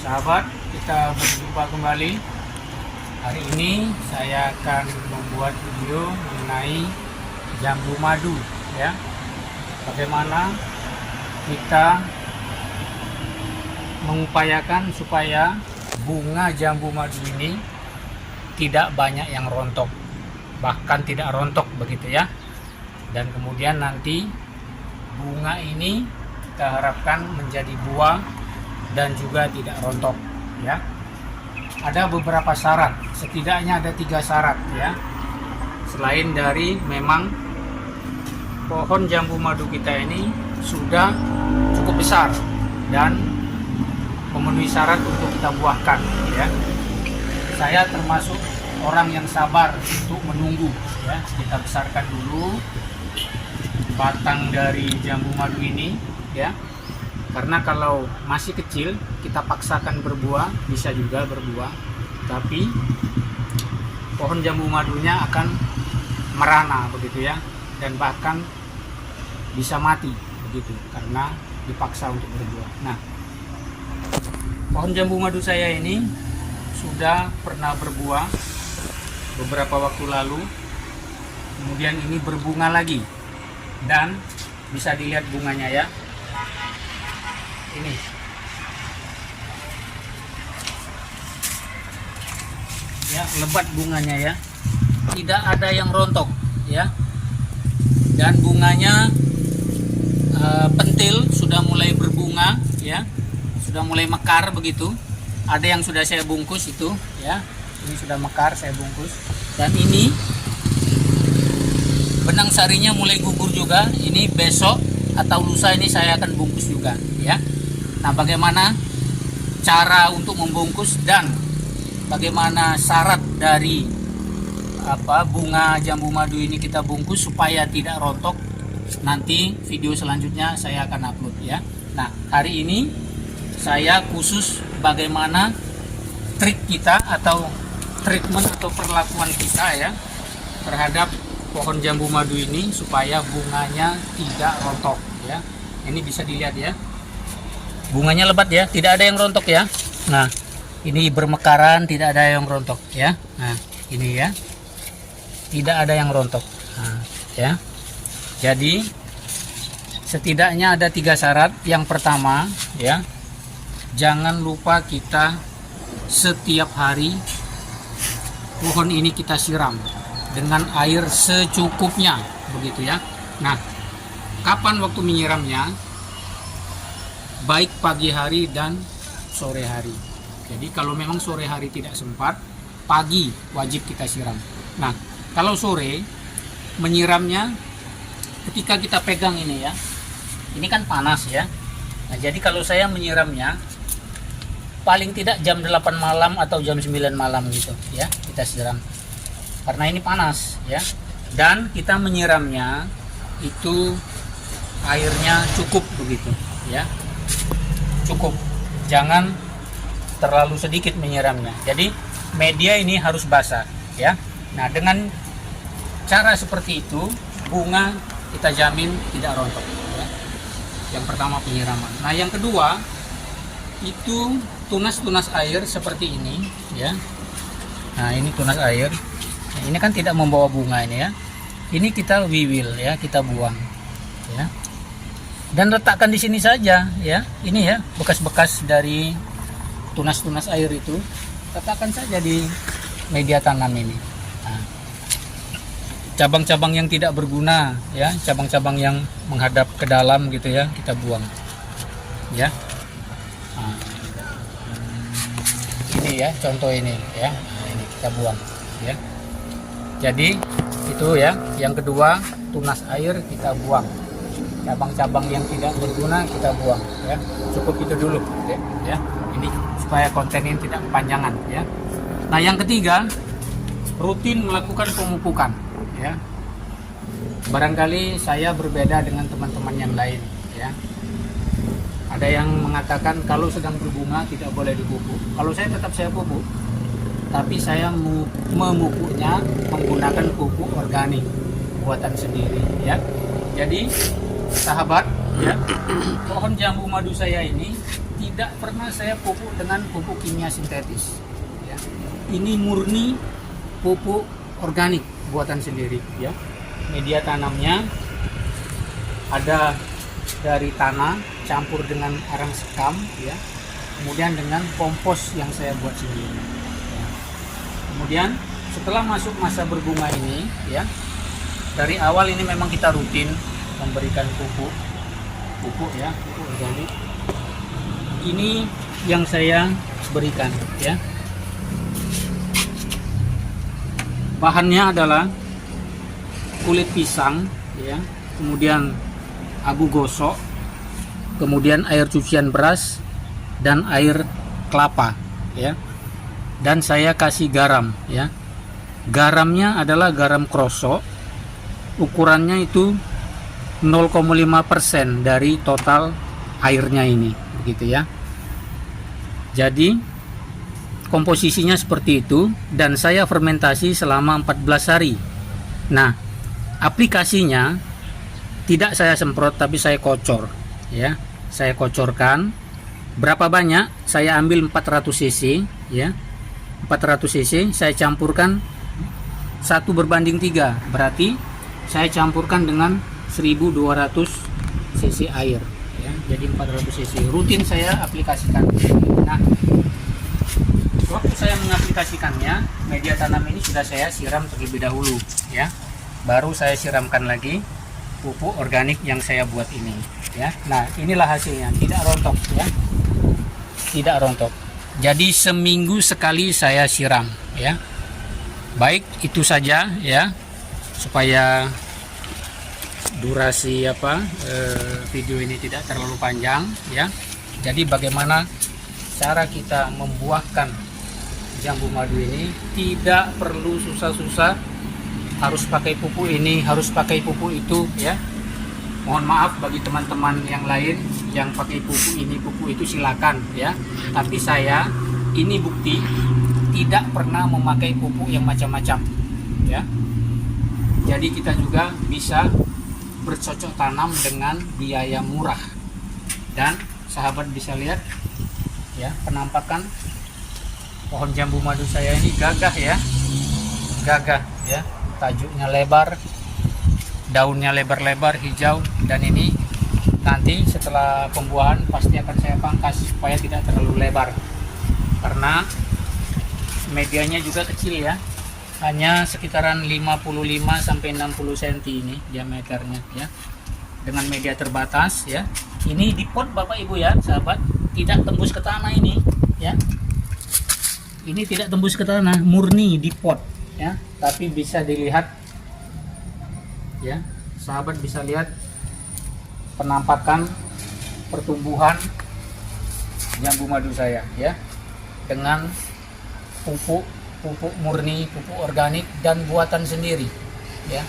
Sahabat, kita berjumpa kembali. Hari ini saya akan membuat video mengenai jambu madu, ya. Bagaimana kita mengupayakan supaya bunga jambu madu ini tidak banyak yang rontok, bahkan tidak rontok begitu ya. Dan kemudian nanti bunga ini kita harapkan menjadi buah dan juga tidak rontok, ya. Ada beberapa syarat, setidaknya ada 3 syarat, ya. Selain dari memang pohon jambu madu kita ini sudah cukup besar dan memenuhi syarat untuk kita buahkan, ya. Saya termasuk orang yang sabar untuk menunggu, ya. Kita besarkan dulu batang dari jambu madu ini, ya. Karena kalau masih kecil kita paksakan berbuah, bisa juga berbuah, tapi pohon jambu madunya akan merana begitu ya, dan bahkan bisa mati begitu karena dipaksa untuk berbuah. Nah, pohon jambu madu saya ini sudah pernah berbuah beberapa waktu lalu, kemudian ini berbunga lagi dan bisa dilihat bunganya ya. Ini ya, lebat bunganya ya, tidak ada yang rontok ya, dan bunganya pentil, sudah mulai berbunga ya, sudah mulai mekar begitu. Ada yang sudah saya bungkus itu ya, ini sudah mekar saya bungkus, dan ini benang sarinya mulai gugur juga. Ini besok atau lusa ini saya akan bungkus juga ya. Nah, bagaimana cara untuk membungkus dan bagaimana syarat dari bunga jambu madu ini kita bungkus supaya tidak rontok, nanti video selanjutnya saya akan upload ya. Nah, hari ini saya khusus bagaimana trik kita atau treatment atau perlakuan kita ya terhadap pohon jambu madu ini supaya bunganya tidak rontok ya. Ini bisa dilihat ya, bunganya lebat ya, tidak ada yang rontok ya. Nah, ini bermekaran, tidak ada yang rontok ya. Nah, ini ya, tidak ada yang rontok. Nah, ya, jadi setidaknya ada 3 syarat. Yang pertama ya, jangan lupa kita setiap hari pohon ini kita siram dengan air secukupnya begitu ya. Nah, kapan waktu menyiramnya? Baik pagi hari dan sore hari. Jadi kalau memang sore hari tidak sempat, pagi wajib kita siram. Nah, kalau sore menyiramnya ketika kita pegang ini ya, ini kan panas ya. Nah, jadi kalau saya menyiramnya paling tidak jam 8 malam atau jam 9 malam gitu ya, kita siram. Karena ini panas ya. Dan kita menyiramnya itu airnya cukup begitu ya. Cukup, jangan terlalu sedikit menyiramnya. Jadi media ini harus basah ya. Nah, dengan cara seperti itu bunga kita jamin tidak rontok ya. Yang pertama penyiraman. Nah, yang kedua itu tunas-tunas air seperti ini ya. Nah, ini tunas air. Nah, ini kan tidak membawa bunga ini ya. Ini kita wiwil ya, kita buang ya. Dan letakkan di sini saja ya. Ini ya, bekas-bekas dari tunas-tunas air itu letakkan saja di media tanam ini. Nah, cabang-cabang yang tidak berguna ya, cabang-cabang yang menghadap ke dalam gitu ya, kita buang ya. Nah, ini ya, contoh ini ya. Nah, ini kita buang ya. Jadi itu ya. Yang kedua, tunas air kita buang. Cabang-cabang yang tidak berguna kita buang ya. Cukup itu dulu ya. Ini supaya konten ini tidak kepanjangan ya. Nah, yang ketiga, rutin melakukan pemupukan ya. Barangkali saya berbeda dengan teman-teman yang lain ya. Ada yang mengatakan kalau sedang berbunga tidak boleh dipupuk. Kalau saya tetap saya pupuk, tapi saya memupuknya menggunakan pupuk organik buatan sendiri ya. Jadi sahabat ya, pohon jambu madu saya ini tidak pernah saya pupuk dengan pupuk kimia sintetis, ya. Ini murni pupuk organik buatan sendiri, ya. Media tanamnya ada dari tanah campur dengan arang sekam, ya. Kemudian dengan kompos yang saya buat sendiri, ya. Kemudian setelah masuk masa berbunga ini, ya, dari awal ini memang kita rutin memberikan pupuk ya, pupuk organik. Ini yang saya berikan, ya. Bahannya adalah kulit pisang, ya, kemudian abu gosok, kemudian air cucian beras dan air kelapa, ya. Dan saya kasih garam, ya. Garamnya adalah garam krosok. Ukurannya itu 0,5% dari total airnya ini, begitu ya. Jadi komposisinya seperti itu, dan saya fermentasi selama 14 hari. Nah, aplikasinya tidak saya semprot tapi saya kocor, ya. Saya kocorkan. Berapa banyak? Saya ambil 400 cc, ya. 400 cc saya campurkan 1:3, berarti saya campurkan dengan 1200 cc air, ya. Jadi 400 cc rutin saya aplikasikan. Nah, waktu saya mengaplikasikannya, media tanam ini sudah saya siram terlebih dahulu, ya. Baru saya siramkan lagi pupuk organik yang saya buat ini, ya. Nah, inilah hasilnya, tidak rontok, ya. Tidak rontok. Jadi seminggu sekali saya siram, ya. Baik, itu saja, ya, supaya durasi video ini tidak terlalu panjang, ya. Jadi bagaimana cara kita membuahkan jambu madu ini? Tidak perlu susah-susah harus pakai pupuk ini, harus pakai pupuk itu, ya. Mohon maaf bagi teman-teman yang lain yang pakai pupuk ini pupuk itu, silakan, ya. Tapi saya ini bukti tidak pernah memakai pupuk yang macam-macam, ya. Jadi kita juga bisa bercocok tanam dengan biaya murah. Dan sahabat bisa lihat, ya, penampakan pohon jambu madu saya ini gagah, ya. Gagah, ya. Tajuknya lebar, daunnya lebar-lebar hijau, dan ini nanti setelah pembuahan pasti akan saya pangkas supaya tidak terlalu lebar, karena medianya juga kecil, ya. Hanya sekitaran 55 sampai 60 cm ini diameternya, ya. Dengan media terbatas, ya. Ini di pot Bapak Ibu, ya, sahabat, tidak tembus ke tanah ini, ya. Ini tidak tembus ke tanah, murni di pot, ya. Tapi bisa dilihat, ya, sahabat bisa lihat penampakan pertumbuhan jambu madu saya, ya, dengan pupuk murni, pupuk organik dan buatan sendiri, ya.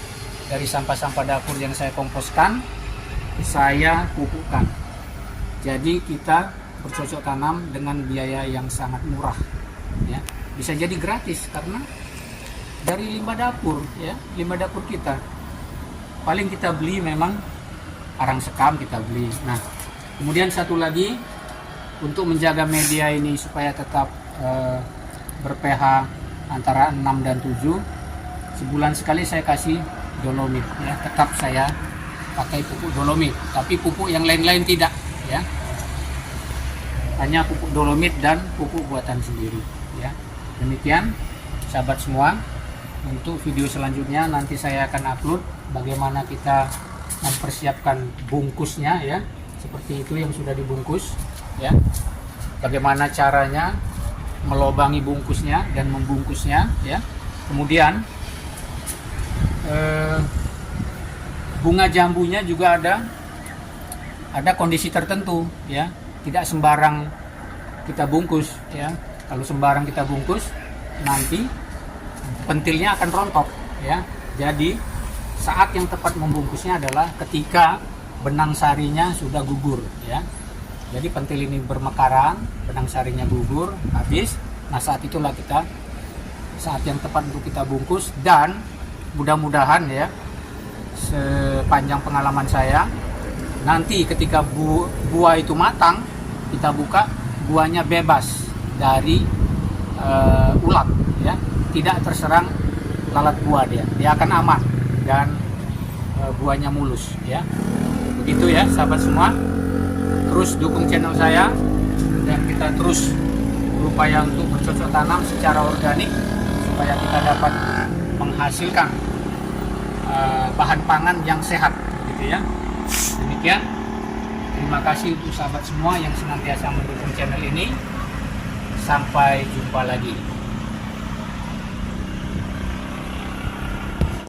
Dari sampah-sampah dapur yang saya komposkan, saya pupukkan. Jadi kita bercocok tanam dengan biaya yang sangat murah, ya. Bisa jadi gratis karena dari limbah dapur, ya, limbah dapur kita. Paling kita beli memang arang sekam kita beli. Nah, kemudian satu lagi, untuk menjaga media ini supaya tetap ber-pH antara 6 dan 7, sebulan sekali saya kasih dolomit, ya. Tetap saya pakai pupuk dolomit, tapi pupuk yang lain-lain tidak, ya. Hanya pupuk dolomit dan pupuk buatan sendiri, ya. Demikian sahabat semua. Untuk video selanjutnya nanti saya akan upload bagaimana kita mempersiapkan bungkusnya, ya. Seperti itu yang sudah dibungkus, ya. Bagaimana caranya melobangi bungkusnya dan membungkusnya, ya. Kemudian bunga jambunya juga ada kondisi tertentu, ya. Tidak sembarang kita bungkus, ya. Kalau sembarang kita bungkus nanti pentilnya akan rontok, ya. Jadi saat yang tepat membungkusnya adalah ketika benang sarinya sudah gugur, ya. Jadi pentil ini bermekaran, benang sarinya gugur, habis. Nah, saat itulah saat yang tepat untuk kita bungkus. Dan mudah-mudahan, ya, sepanjang pengalaman saya, nanti ketika buah itu matang, kita buka, buahnya bebas dari ulat, ya, tidak terserang lalat buah, dia akan aman dan buahnya mulus, ya. Begitu ya sahabat semua, terus dukung channel saya dan kita terus berupaya untuk bercocok tanam secara organik supaya kita dapat menghasilkan bahan pangan yang sehat, gitu ya. Demikian, terima kasih untuk sahabat semua yang senantiasa mendukung channel ini. Sampai jumpa lagi.